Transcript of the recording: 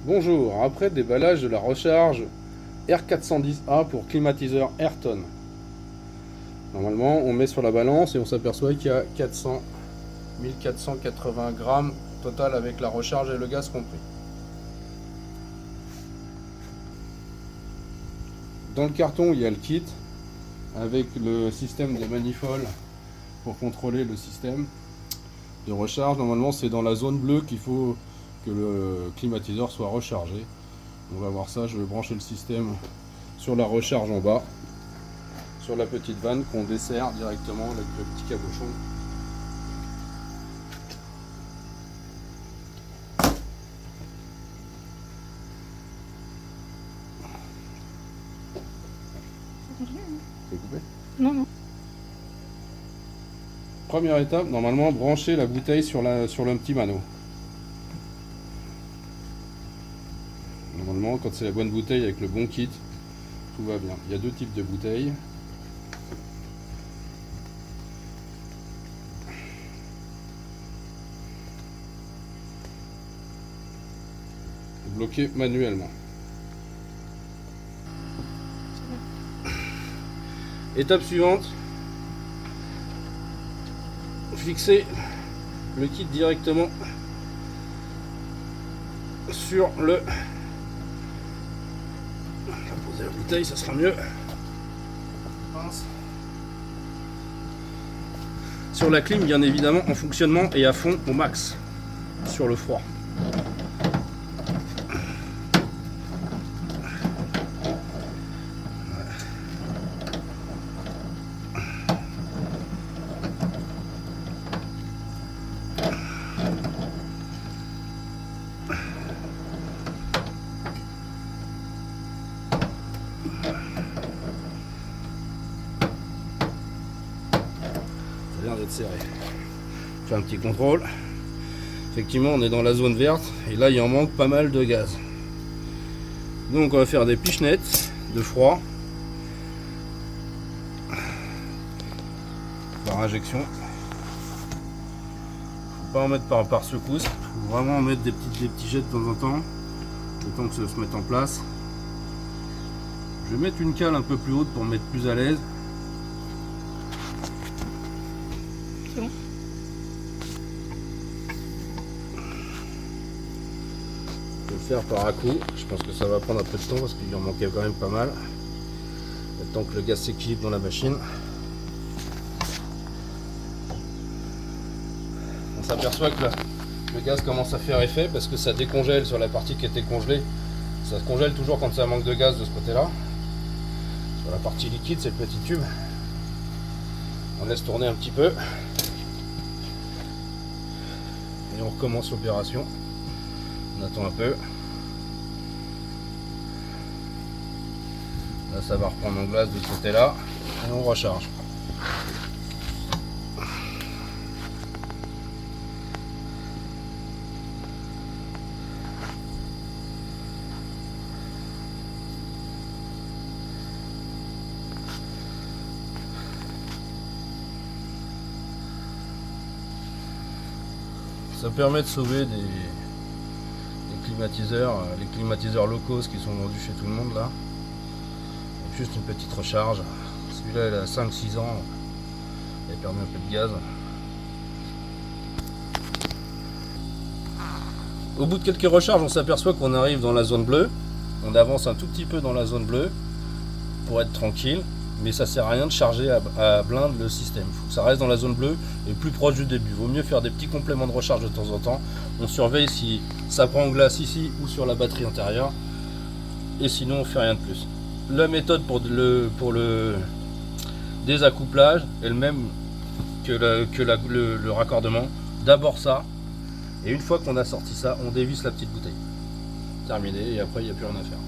Bonjour, après déballage de la recharge R410A pour climatiseur Ayrton. Normalement, on met sur la balance et on s'aperçoit qu'il y a 1480 grammes total avec la recharge et le gaz compris. Dans le carton, il y a le kit avec le système de manifold pour contrôler le système de recharge. Normalement, c'est dans la zone bleue qu'il faut que le climatiseur soit rechargé. On va voir ça. Je vais brancher le système sur la recharge en bas, sur la petite vanne qu'on dessert directement avec le petit cabochon. C'est coupé ? Non, non. Première étape, normalement, brancher la bouteille sur le petit mano. Normalement, quand c'est la bonne bouteille avec le bon kit, tout va bien. Il y a deux types de bouteilles. Bloqué manuellement. Étape suivante, fixer le kit directement sur le... On va poser la bouteille, ça sera mieux. Sur la clim, bien évidemment, en fonctionnement et à fond au max sur le froid. D'être serré. Je fais un petit contrôle. Effectivement, on est dans la zone verte et là il en manque pas mal de gaz. Donc on va faire des pichenettes de froid par injection. Faut pas en mettre par secousse. Faut vraiment en mettre des petits jets de temps en temps, le temps que ça se mette en place. Je vais mettre une cale un peu plus haute pour me mettre plus à l'aise. Bon. Je vais le faire par à coup. Je pense que ça va prendre un peu de temps parce qu'il en manquait quand même pas mal. Le temps que le gaz s'équilibre dans la machine. On s'aperçoit que le gaz commence à faire effet parce que ça décongèle sur la partie qui était congelée. Ça se congèle toujours quand ça manque de gaz de ce côté-là. Sur la partie liquide, c'est le petit tube. On laisse tourner un petit peu. Et on recommence l'opération. On attend un peu. Là, ça va reprendre en glace de ce côté-là. Et on recharge. Ça permet de sauver des climatiseurs, les climatiseurs low cost qui sont vendus chez tout le monde là. Et juste une petite recharge. Celui-là il a 5-6 ans, il permet un peu de gaz. Au bout de quelques recharges, on s'aperçoit qu'on arrive dans la zone bleue. On avance un tout petit peu dans la zone bleue pour être tranquille. Mais ça sert à rien de charger à blinde le système. Il faut que ça reste dans la zone bleue et plus proche du début. Vaut mieux faire des petits compléments de recharge de temps en temps. On surveille si ça prend en glace ici ou sur la batterie intérieure. Et sinon on fait rien de plus. La méthode pour le désaccouplage est le même que le raccordement. D'abord ça. Et une fois qu'on a sorti ça, on dévisse la petite bouteille. Terminé et après il n'y a plus rien à faire.